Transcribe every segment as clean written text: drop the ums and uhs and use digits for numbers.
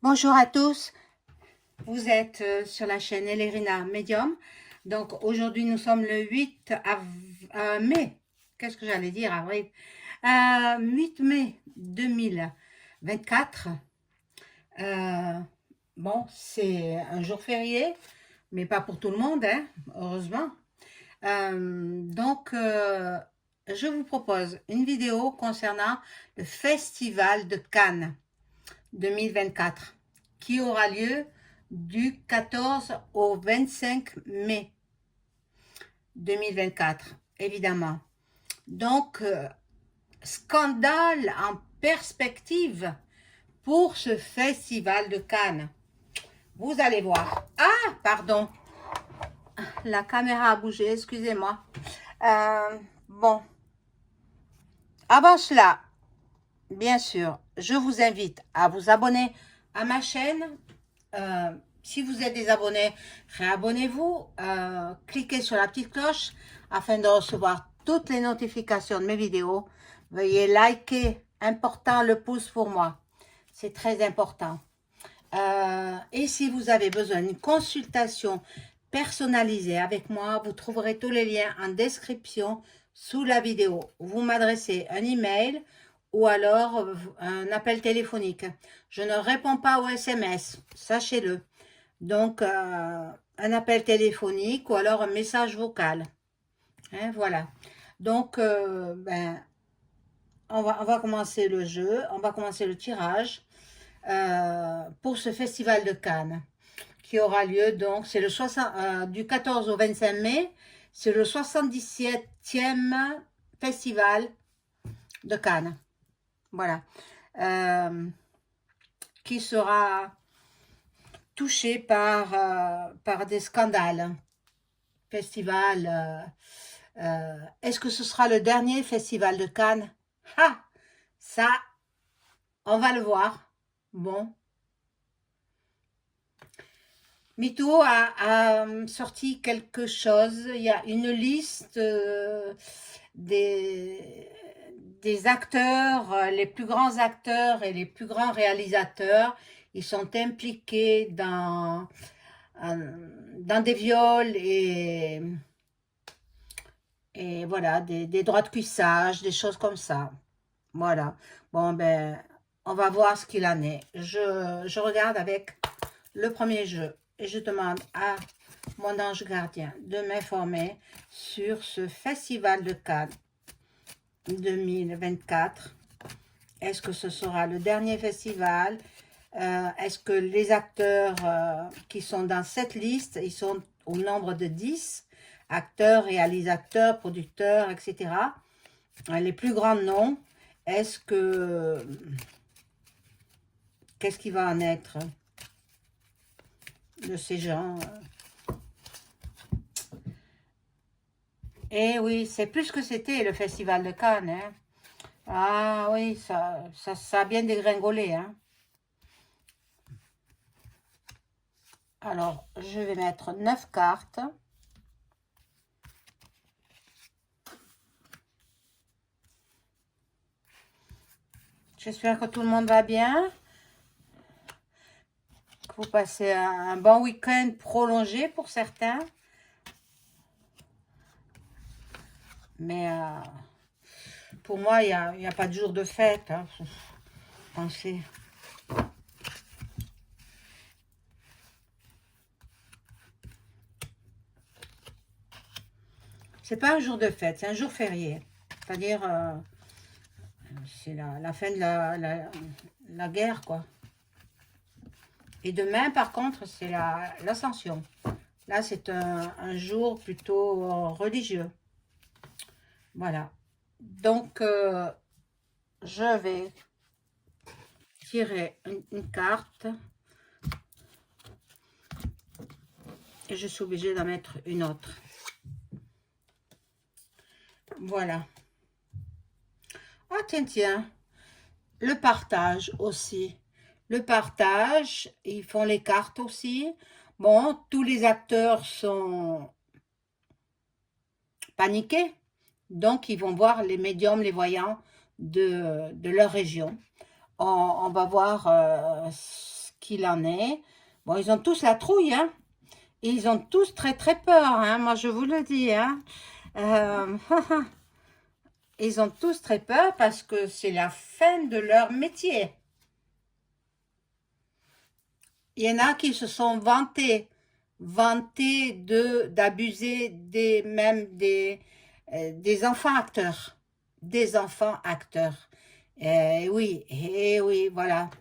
Bonjour à tous, vous êtes sur la chaîne Elérina Medium. Donc aujourd'hui nous sommes le 8 mai, qu'est-ce que j'allais dire, avril, 8 mai 2024. Bon, c'est un jour férié, mais pas pour tout le monde, hein, heureusement. Je vous propose une vidéo concernant le Festival de Cannes 2024 qui aura lieu du 14 au 25 mai 2024, évidemment. Donc, scandale en perspective pour ce festival de Cannes. Vous allez voir. Ah, pardon, la caméra a bougé, excusez-moi. Bon, avant cela, bien sûr, je vous invite à vous abonner à ma chaîne. Si vous êtes des abonnés, réabonnez-vous. Cliquez sur la petite cloche afin de recevoir toutes les notifications de mes vidéos. Veuillez liker, important le pouce pour moi. C'est très important. Et si vous avez besoin d'une consultation personnalisée avec moi, vous trouverez tous les liens en description sous la vidéo. Vous m'adressez un email ou alors un appel téléphonique. Je ne réponds pas aux SMS, sachez-le. Donc, un appel téléphonique ou alors un message vocal. Hein, voilà. Donc, on va commencer le jeu, on va commencer le tirage pour ce festival de Cannes qui aura lieu, donc, c'est le du 14 au 25 mai, c'est le 77e festival de Cannes. Voilà. Qui sera touché par des scandales. Festival, est-ce que ce sera le dernier festival de Cannes? Ah, ça, on va le voir. Bon. MeToo a sorti quelque chose. Il y a une liste des acteurs, les plus grands acteurs et les plus grands réalisateurs. Ils sont impliqués dans des viols et voilà, des droits de cuissage, des choses comme ça. Voilà. Bon, ben, on va voir ce qu'il en est. Je regarde avec le premier jeu et je demande à mon ange gardien de m'informer sur ce festival de Cannes 2024. Est-ce que ce sera le dernier festival? Est-ce que les acteurs qui sont dans cette liste, ils sont au nombre de 10 acteurs, réalisateurs, producteurs, etc. Les plus grands noms, est-ce que... Qu'est-ce qui va en être de ces gens? Eh oui, c'est plus que c'était le Festival de Cannes. Hein. Ah oui, ça a bien dégringolé. Hein. Alors, je vais mettre 9 cartes. J'espère que tout le monde va bien. Que vous passez un bon week-end prolongé pour certains. Mais pour moi, il n'y a pas de jour de fête. Hein. Pensez. C'est pas un jour de fête, c'est un jour férié. C'est-à-dire, c'est la fin de la guerre, quoi. Et demain, par contre, c'est l'Ascension. Là, c'est un jour plutôt religieux. Voilà. Donc, je vais tirer une carte. Et je suis obligée d'en mettre une autre. Voilà. Ah, tiens. Le partage aussi. Le partage, ils font les cartes aussi. Bon, tous les acteurs sont paniqués. Donc, ils vont voir les médiums, les voyants de leur région. On va voir ce qu'il en est. Bon, ils ont tous la trouille, hein. Et ils ont tous très très peur, hein. Moi, je vous le dis, hein. Euh, ils ont tous très peur parce que c'est la fin de leur métier. Il y en a qui se sont vantés d'abuser même des enfants acteurs. Des enfants acteurs. Et oui, voilà.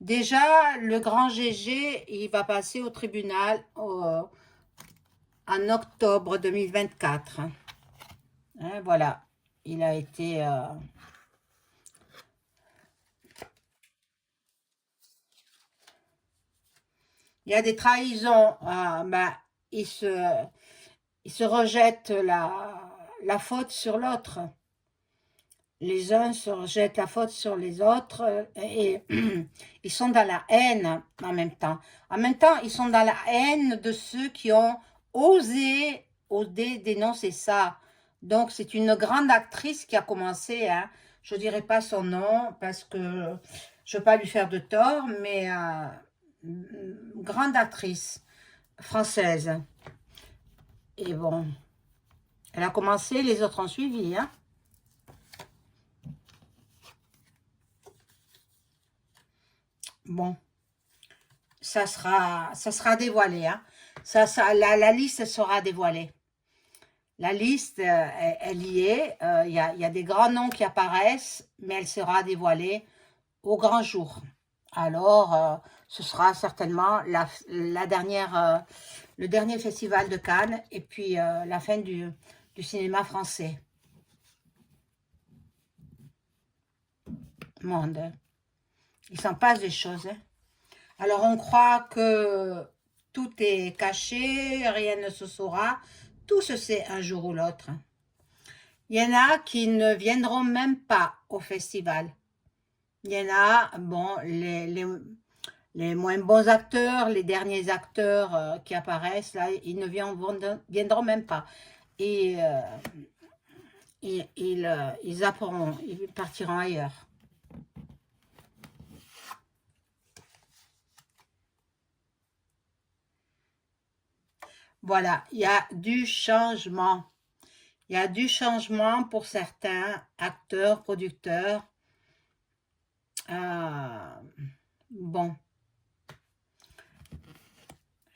Déjà, le grand GG, il va passer au tribunal en octobre 2024. Hein, voilà. Il a été... il y a des trahisons. Ben, il se rejette la faute sur l'autre. Les uns se rejettent la faute sur les autres et ils sont dans la haine en même temps. En même temps, ils sont dans la haine de ceux qui ont osé dénoncer ça. Donc, c'est une grande actrice qui a commencé, hein. Je ne dirai pas son nom parce que je ne veux pas lui faire de tort, mais grande actrice française. Et bon, elle a commencé, les autres ont suivi, hein. Bon, ça sera dévoilé, hein. La liste sera dévoilée. La liste, elle y est. Il y a des grands noms qui apparaissent, mais elle sera dévoilée au grand jour. Alors, ce sera certainement la dernière, le dernier festival de Cannes et puis la fin du cinéma français. Monde, hein. Il s'en passe des choses, hein. Alors, on croit que tout est caché, rien ne se saura. Tout se sait un jour ou l'autre. Il y en a qui ne viendront même pas au festival. Il y en a, bon, les moins bons acteurs, les derniers acteurs qui apparaissent, là, ils ne viendront même pas. Et ils zapperont, ils partiront ailleurs. Voilà, il y a du changement. Il y a du changement pour certains acteurs, producteurs. Bon,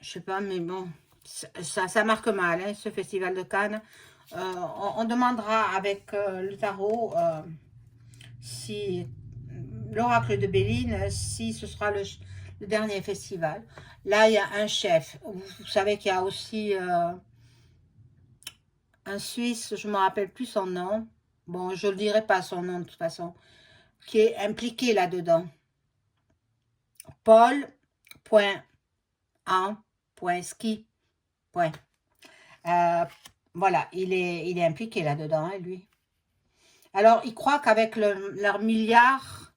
je sais pas, mais bon, ça marque mal, hein, ce festival de Cannes. On demandera avec le tarot si l'oracle de Béline, si ce sera le dernier festival. Là, il y a un chef. Vous savez qu'il y a aussi un Suisse, je ne me rappelle plus son nom. Bon, je ne le dirai pas son nom de toute façon, qui est impliqué là-dedans. Paul.en.ski. Voilà, il est impliqué là-dedans, hein, lui. Alors, ils croient qu'avec leurs milliards,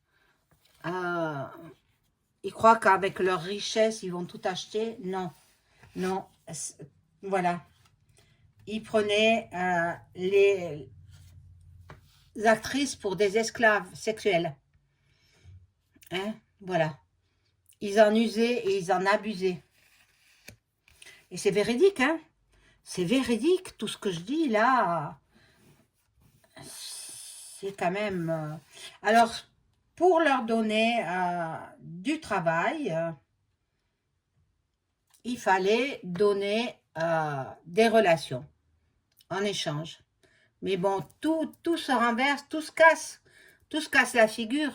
ils croient qu'avec leur richesse, ils vont tout acheter. Non, non, voilà. Ils prenaient les actrices pour des esclaves sexuels. Hein, voilà. Ils en usaient et ils en abusaient. Et c'est véridique, hein. C'est véridique, tout ce que je dis là. C'est quand même... Alors, pour leur donner du travail, il fallait donner des relations en échange. Mais bon, tout se renverse, tout se casse la figure,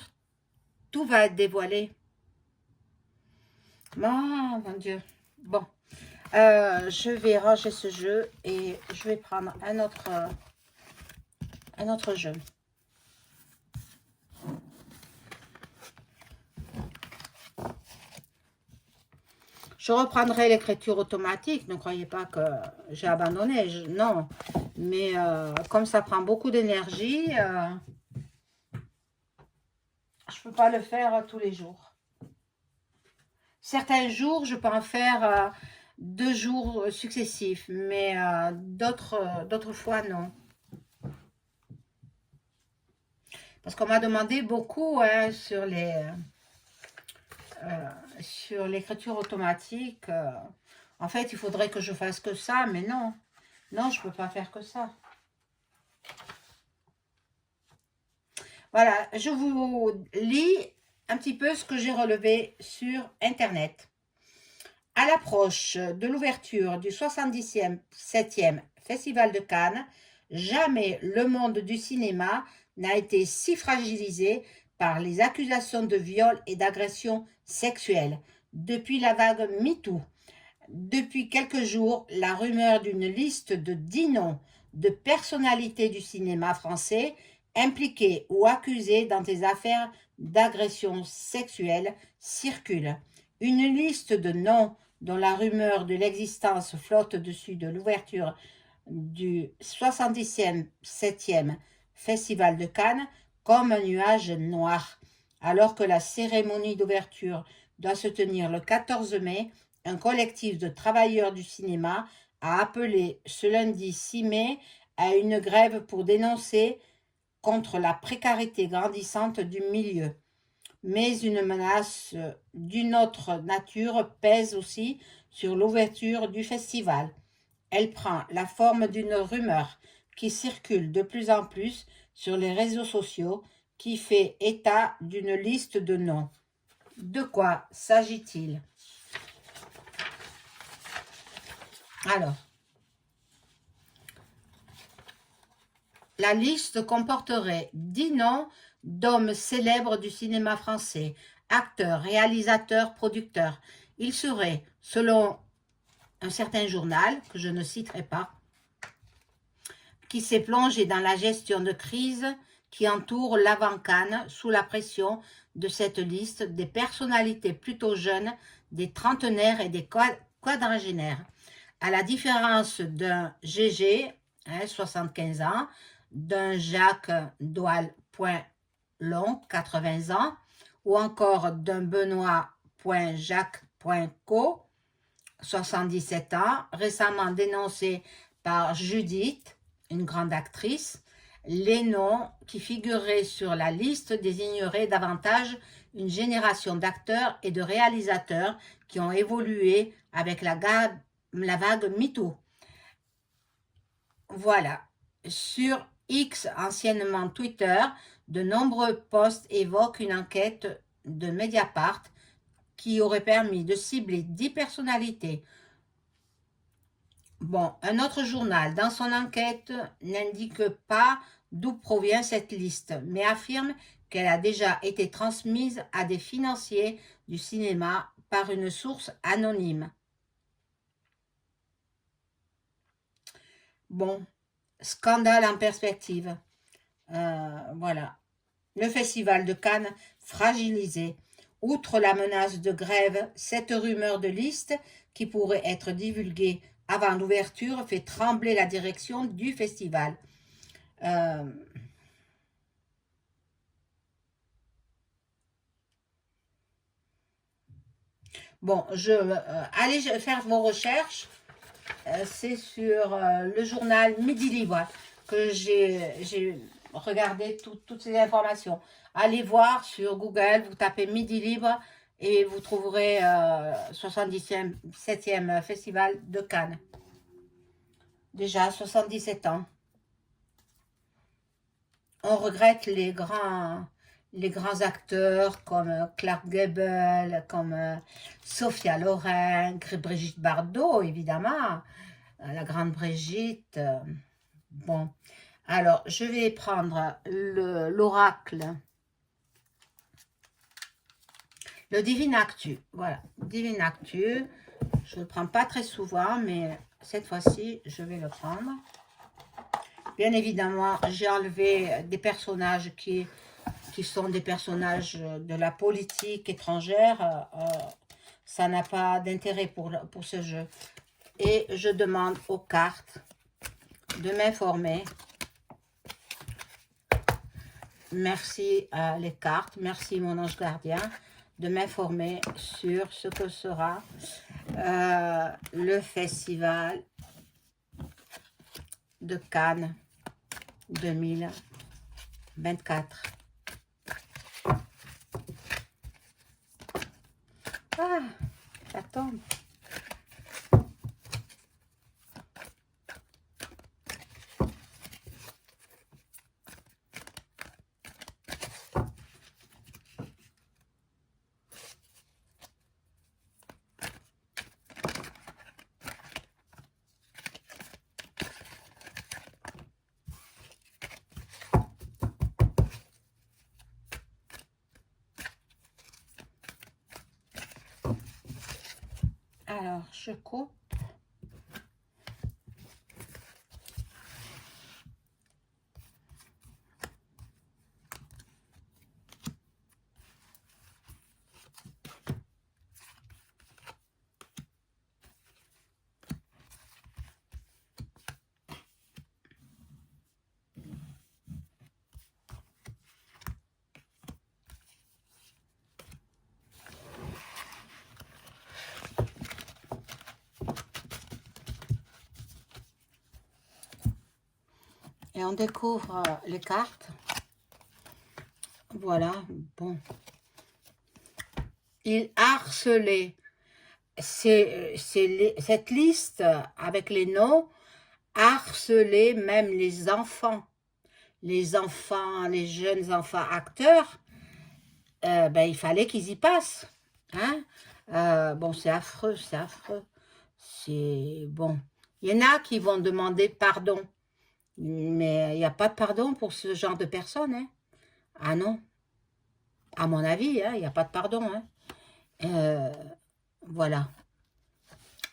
tout va être dévoilé. Oh, mon Dieu. Bon, je vais ranger ce jeu et je vais prendre un autre jeu. Je reprendrai l'écriture automatique, ne croyez pas que j'ai abandonné, non. Mais comme ça prend beaucoup d'énergie, je ne peux pas le faire tous les jours. Certains jours, je peux en faire 2 jours successifs, mais d'autres fois, non. Parce qu'on m'a demandé beaucoup hein, sur sur l'écriture automatique. En fait, il faudrait que je fasse que ça, mais non. Non, je ne peux pas faire que ça. Voilà, je vous lis un petit peu ce que j'ai relevé sur Internet. À l'approche de l'ouverture du 77e Festival de Cannes, jamais le monde du cinéma n'a été si fragilisé par les accusations de viol et d'agression sexuelle depuis la vague MeToo. Depuis quelques jours, la rumeur d'une liste de 10 noms de personnalités du cinéma français impliquées ou accusées dans des affaires d'agression sexuelle circule. Une liste de noms dont la rumeur de l'existence flotte au-dessus de l'ouverture du 77e Festival de Cannes comme un nuage noir. Alors que la cérémonie d'ouverture doit se tenir le 14 mai, un collectif de travailleurs du cinéma a appelé ce lundi 6 mai à une grève pour dénoncer contre la précarité grandissante du milieu. Mais une menace d'une autre nature pèse aussi sur l'ouverture du festival. Elle prend la forme d'une rumeur qui circule de plus en plus sur les réseaux sociaux qui fait état d'une liste de noms. De quoi s'agit-il? Alors, la liste comporterait 10 noms d'hommes célèbres du cinéma français, acteurs, réalisateurs, producteurs. Ils seraient, selon un certain journal, que je ne citerai pas, qui s'est plongé dans la gestion de crise qui entoure l'avant-Cannes sous la pression de cette liste des personnalités plutôt jeunes, des trentenaires et des quadragénaires. À la différence d'un GG, 75 ans, d'un Jacques Doyle.Long, 80 ans, ou encore d'un Benoît.Jacques.Co, 77 ans, récemment dénoncé par Judith, une grande actrice. Les noms qui figureraient sur la liste désigneraient davantage une génération d'acteurs et de réalisateurs qui ont évolué avec la vague MeToo. Voilà. Sur X, anciennement Twitter, de nombreux posts évoquent une enquête de Mediapart qui aurait permis de cibler 10 personnalités. Bon, un autre journal, dans son enquête, n'indique pas d'où provient cette liste, mais affirme qu'elle a déjà été transmise à des financiers du cinéma par une source anonyme. Bon, scandale en perspective. Voilà. Le Festival de Cannes fragilisé. Outre la menace de grève, cette rumeur de liste qui pourrait être divulguée avant l'ouverture fait trembler la direction du festival. Bon, allez faire vos recherches. C'est sur le journal Midi Libre que j'ai regardé toutes ces informations. Allez voir sur Google, vous tapez Midi Libre et vous trouverez 77e Festival de Cannes. Déjà 77 ans. On regrette les grands acteurs comme Clark Gable, comme Sophia Loren, Brigitte Bardot, évidemment, la grande Brigitte. Bon, alors je vais prendre l'oracle, le Divine Actu. Voilà, Divine Actu. Je ne le prends pas très souvent, mais cette fois-ci, je vais le prendre. Bien évidemment, j'ai enlevé des personnages qui sont des personnages de la politique étrangère. Ça n'a pas d'intérêt pour ce jeu. Et je demande aux cartes de m'informer. Merci à les cartes, merci mon ange gardien, de m'informer sur ce que sera le festival de Cannes 2024. Ah, ça tombe. Alors, je coupe. Et on découvre les cartes. Voilà, bon. Il harcelait. Cette liste avec les noms harcelait même les enfants. Les enfants, les jeunes enfants acteurs, ben, il fallait qu'ils y passent. Hein? Bon, c'est affreux, c'est affreux. C'est bon. Il y en a qui vont demander pardon. Mais il n'y a pas de pardon pour ce genre de personnes. Hein. Ah non, à mon avis, hein, il n'y a pas de pardon. Hein. Euh, voilà.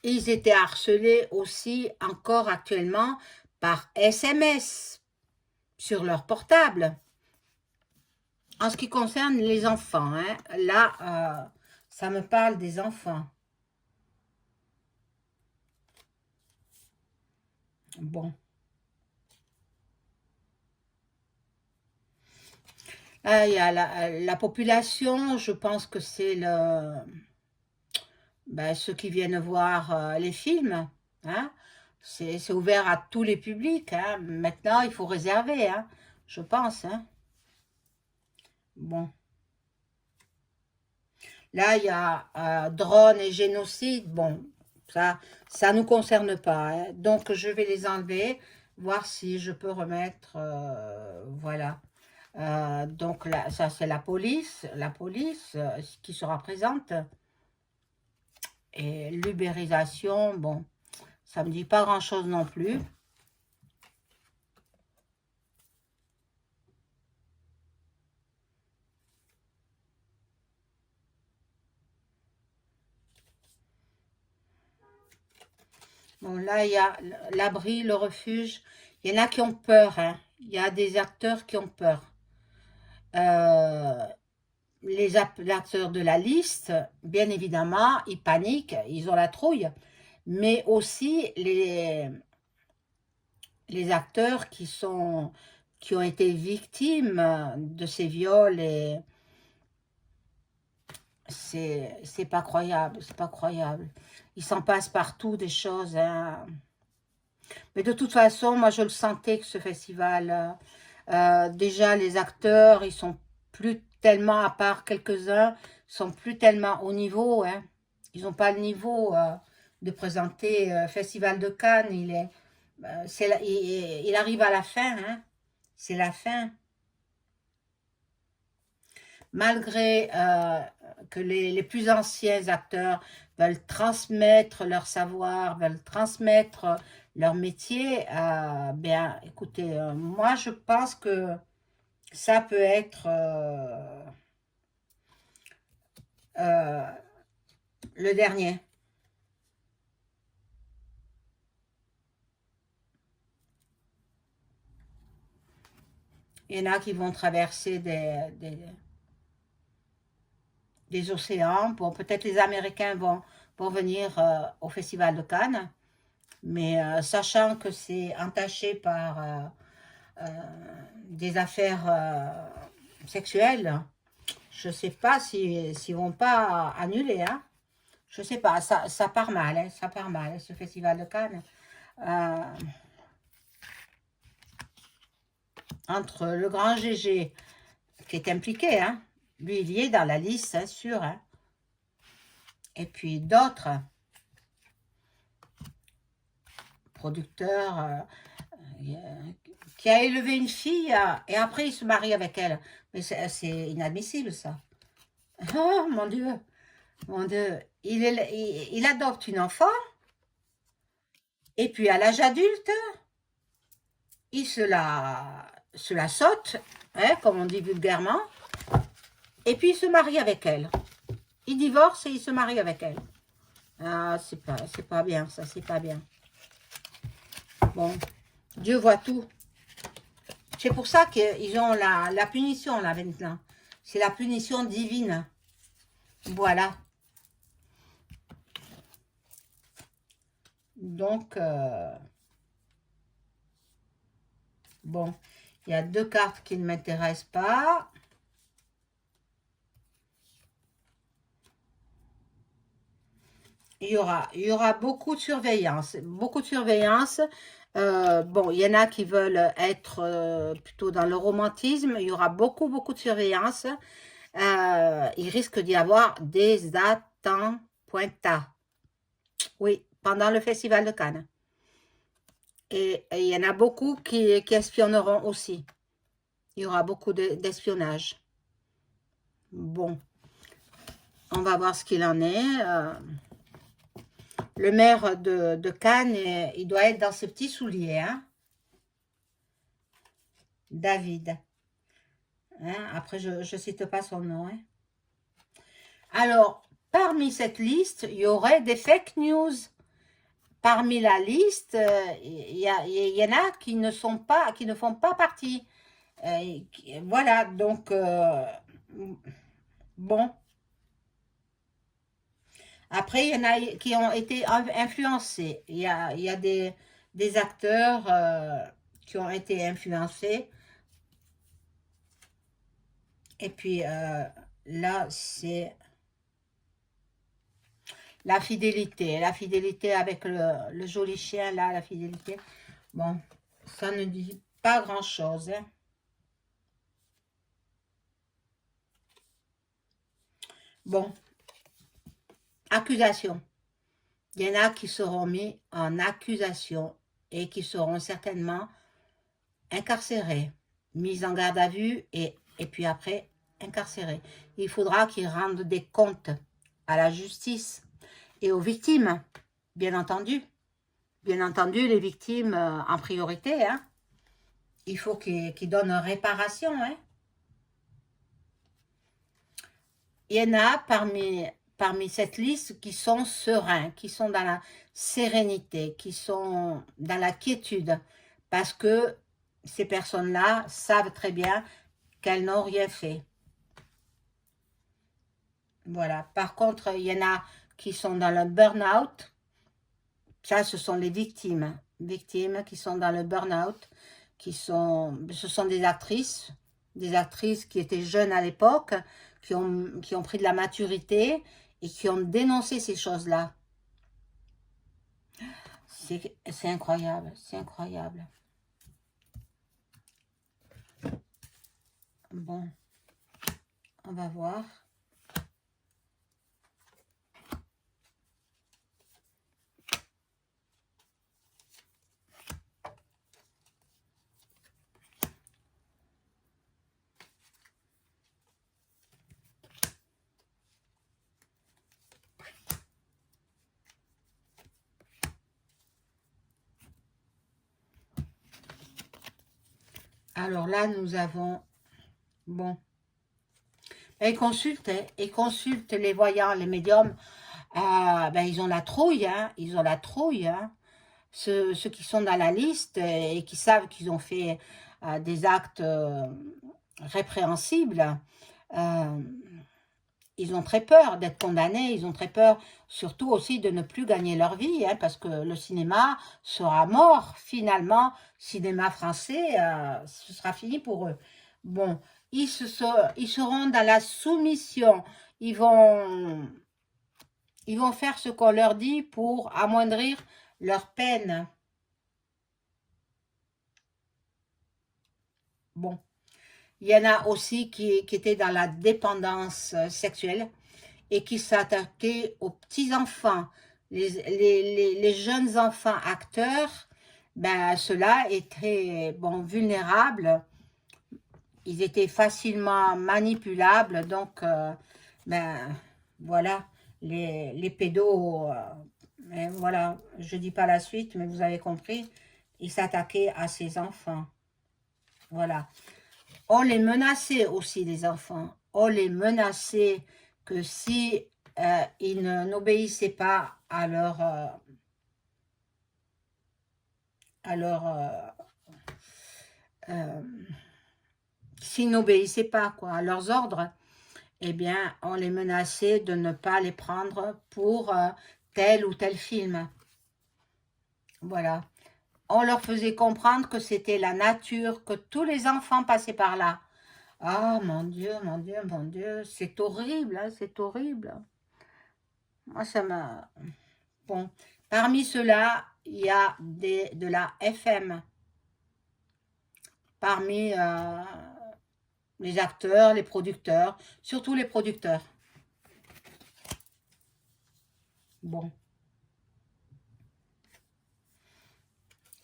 Ils étaient harcelés aussi encore actuellement par SMS sur leur portable. En ce qui concerne les enfants, hein, là, ça me parle des enfants. Bon. Ah, il y a la population, je pense que c'est ben, ceux qui viennent voir les films. Hein. C'est ouvert à tous les publics. Hein. Maintenant, il faut réserver, hein, je pense. Hein. Bon. Là, il y a drone et génocide. Bon, ça nous concerne pas. Hein. Donc, je vais les enlever, voir si je peux remettre. Voilà. Donc, là, ça, c'est la police qui sera présente. Et l'ubérisation, bon, ça me dit pas grand-chose non plus. Bon, là, il y a l'abri, le refuge. Il y en a qui ont peur. Hein. Il y a des acteurs qui ont peur. Euh, les acteurs de la liste, bien évidemment, ils paniquent, ils ont la trouille. Mais aussi les acteurs qui ont été victimes de ces viols. Et c'est pas croyable, c'est pas croyable. Il s'en passe partout des choses. Hein. Mais de toute façon, moi je le sentais que ce festival, déjà les acteurs, ils sont plus tellement, à part quelques-uns, sont plus tellement au niveau. Hein. Ils n'ont pas le niveau de présenter Festival de Cannes. Il arrive à la fin. Hein. C'est la fin. Malgré que les plus anciens acteurs veulent transmettre leur savoir, veulent transmettre leur métier, bien, écoutez, moi je pense que ça peut être euh, le dernier. Il y en a qui vont traverser des océans. Bon, peut-être les Américains vont venir au Festival de Cannes, mais sachant que c'est entaché par euh, des affaires sexuelles, je ne sais pas s'ils vont pas annuler. Hein. Je ne sais pas, ça part mal, hein, ça part mal, ce Festival de Cannes. Euh, Entre le grand GG qui est impliqué, hein, lui il y est dans la liste, c'est sûr. Hein. Et puis d'autres producteurs qui a élevé une fille et après il se marie avec elle. Mais c'est inadmissible ça. Oh mon Dieu, mon Dieu. Il adopte une enfant et puis à l'âge adulte, il se la saute, hein, comme on dit vulgairement, et puis il se marie avec elle. Il divorce et il se marie avec elle. Ah, c'est pas bien, ça, c'est pas bien. Bon, Dieu voit tout. C'est pour ça qu'ils ont la punition, là, maintenant. C'est la punition divine. Voilà. Donc, bon, il y a deux cartes qui ne m'intéressent pas. Il y aura beaucoup de surveillance. Beaucoup de surveillance. Bon, il y en a qui veulent être plutôt dans le romantisme. Il y aura beaucoup, beaucoup de surveillance. Il risque d'y avoir des attentats. Oui, pendant le Festival de Cannes. Et il y en a beaucoup qui espionneront aussi. Il y aura beaucoup d'espionnage. Bon, on va voir ce qu'il en est. Le maire de Cannes, il doit être dans ses petits souliers. Hein? David. Hein? Après, je ne cite pas son nom. Hein? Alors, parmi cette liste, il y aurait des fake news. Parmi la liste, il y en a qui ne font pas partie. Voilà, donc, bon. Après, il y en a qui ont été influencés. Il y a des acteurs qui ont été influencés. Et puis, là, c'est la fidélité. La fidélité avec le joli chien, là, la fidélité. Bon, ça ne dit pas grand-chose. Hein. Bon, accusation. Il y en a qui seront mis en accusation et qui seront certainement incarcérés, mis en garde à vue et puis après incarcérés. Il faudra qu'ils rendent des comptes à la justice et aux victimes, bien entendu. Bien entendu, les victimes en priorité. Hein. Il faut qu'ils donnent réparation. Hein. Il y en a parmi cette liste qui sont sereins, qui sont dans la sérénité, qui sont dans la quiétude, parce que ces personnes-là savent très bien qu'elles n'ont rien fait. Voilà. Par contre, il y en a qui sont dans le burn-out. Ça, ce sont les victimes. Victimes qui sont dans le burn-out, ce sont des actrices qui étaient jeunes à l'époque, qui ont pris de la maturité et qui ont dénoncé ces choses-là. C'est incroyable, c'est incroyable. Bon, on va voir. Alors là, nous avons... Bon. Et consultent les voyants, les médiums. Ben, ils ont la trouille, hein. Ils ont la trouille, hein. Ceux qui sont dans la liste et qui savent qu'ils ont fait des actes répréhensibles, ils ont très peur d'être condamnés, ils ont très peur surtout aussi de ne plus gagner leur vie, hein, parce que le cinéma sera mort finalement, cinéma français, ce sera fini pour eux. Bon, ils seront dans la soumission, ils vont faire ce qu'on leur dit pour amoindrir leur peine. Bon. Il y en a aussi qui étaient dans la dépendance sexuelle. et qui s'attaquait aux petits-enfants, les jeunes enfants acteurs, ben, ceux-là étaient bon, vulnérables, ils étaient facilement manipulables, donc ben, voilà, les pédos, mais voilà, je dis pas la suite, mais vous avez compris, ils s'attaquaient à ces enfants, voilà. On les menaçait aussi, les enfants, on les menaçait que si ils n'obéissaient pas à leur euh, s'ils n'obéissaient pas quoi, à leurs ordres, eh bien, on les menaçait de ne pas les prendre pour tel ou tel film. Voilà. On leur faisait comprendre que c'était la nature, que tous les enfants passaient par là. Ah, mon Dieu, mon Dieu, mon Dieu, c'est horrible, hein, c'est horrible. Moi, ça m'a... Bon, parmi ceux-là, il y a de la FM. Parmi les acteurs, les producteurs, surtout les producteurs. Bon.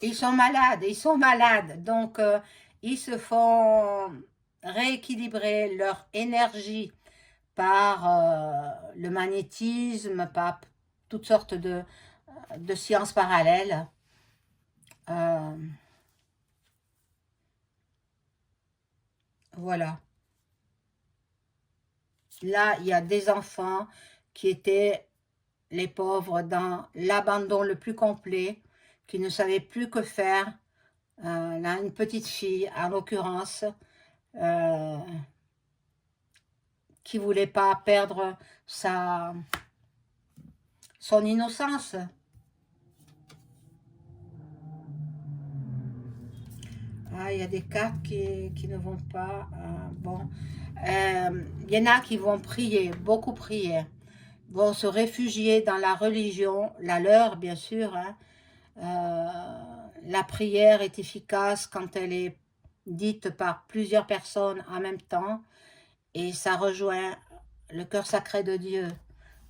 Ils sont malades, ils sont malades. Donc, ils se font rééquilibrer leur énergie par le magnétisme, par toutes sortes de sciences parallèles. Voilà. Là, il y a des enfants qui étaient, les pauvres, dans l'abandon le plus complet, qui ne savaient plus que faire. Là, une petite fille, en l'occurrence, euh, qui voulait pas perdre son innocence. Ah, il y a des cartes qui ne vont pas. Bon, il y en a qui vont prier, beaucoup prier, vont se réfugier dans la religion, la leur bien sûr. Hein. La prière est efficace quand elle est dite par plusieurs personnes en même temps et ça rejoint le cœur sacré de Dieu.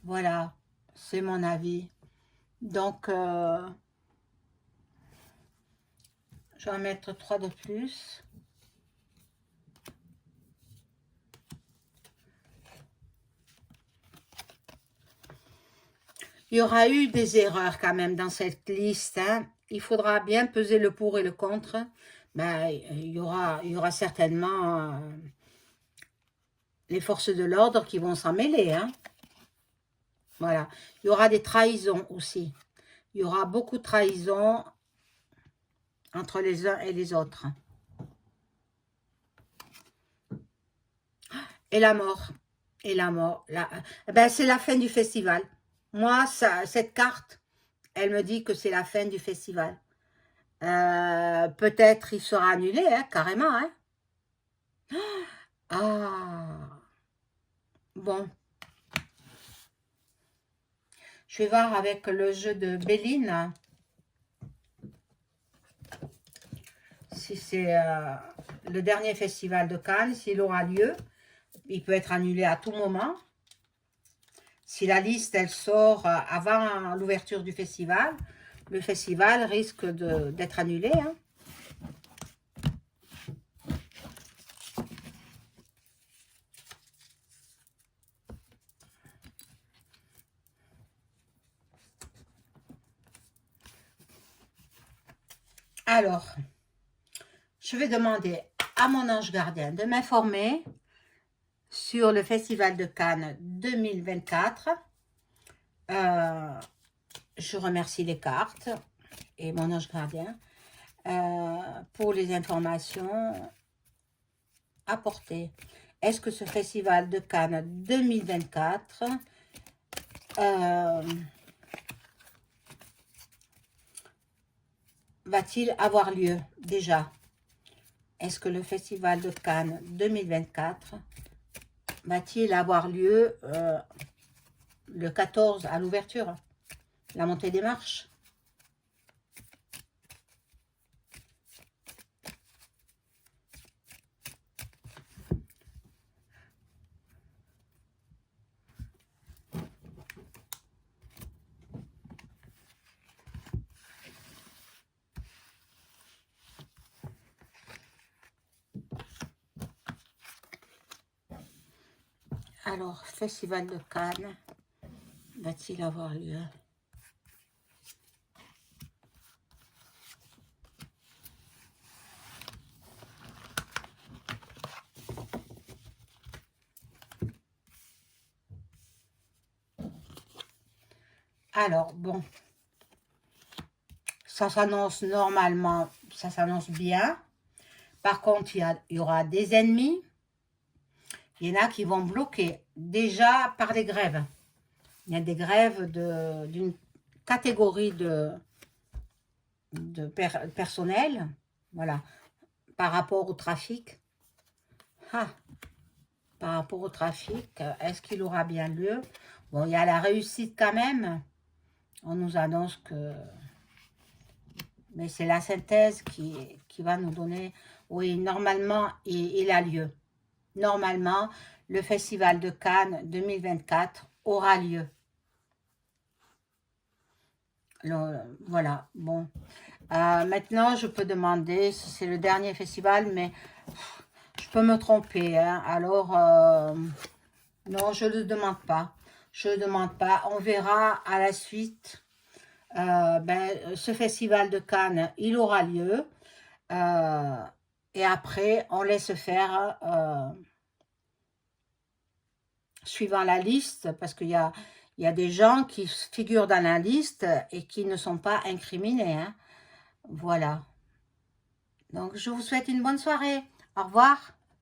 Voilà, c'est mon avis. Donc, je vais en mettre 3 de plus. Il y aura eu des erreurs quand même dans cette liste. Hein. Il faudra bien peser le pour et le contre. Ben, il y aura certainement les forces de l'ordre qui vont s'en mêler. Hein. Voilà. Il y aura des trahisons aussi. Il y aura beaucoup de trahisons entre les uns et les autres. Et la mort. Et la mort. Ben, c'est la fin du festival. Moi, cette carte, elle me dit que c'est la fin du festival. Peut-être il sera annulé, hein, carrément. Hein. Ah, bon. Je vais voir avec le jeu de Béline. Si c'est le dernier festival de Cannes, s'il aura lieu. Il peut être annulé à tout moment. Si la liste, elle sort avant l'ouverture du festival, le festival risque d'être annulé. Hein. Alors, je vais demander à mon ange gardien de m'informer sur le Festival de Cannes 2024. Je remercie les cartes et mon ange gardien pour les informations apportées. Est-ce que ce Festival de Cannes 2024 va-t-il avoir lieu déjà? Est-ce que le Festival de Cannes 2024 va-t-il avoir lieu le 14 à l'ouverture, la montée des marches? Alors, Festival de Cannes, va-t-il avoir lieu? Alors, bon, ça s'annonce normalement, ça s'annonce bien. Par contre, il y aura des ennemis. Il y en a qui vont bloquer, déjà par des grèves. Il y a des grèves d'une catégorie de personnel, voilà, par rapport au trafic. Ah, par rapport au trafic, est-ce qu'il aura bien lieu? Bon, il y a la réussite quand même. On nous annonce que... Mais c'est la synthèse qui va nous donner... Oui, normalement, il a lieu. Normalement, le Festival de Cannes 2024 aura lieu. Voilà, bon. Maintenant, je peux demander, c'est le dernier festival, mais je peux me tromper. Hein. Alors, non, je ne le demande pas. Je ne le demande pas. On verra à la suite. Ce festival de Cannes, il aura lieu. Et après, on laisse faire suivant la liste, parce qu'il y a des gens qui figurent dans la liste et qui ne sont pas incriminés. Hein. Voilà. Donc, je vous souhaite une bonne soirée. Au revoir.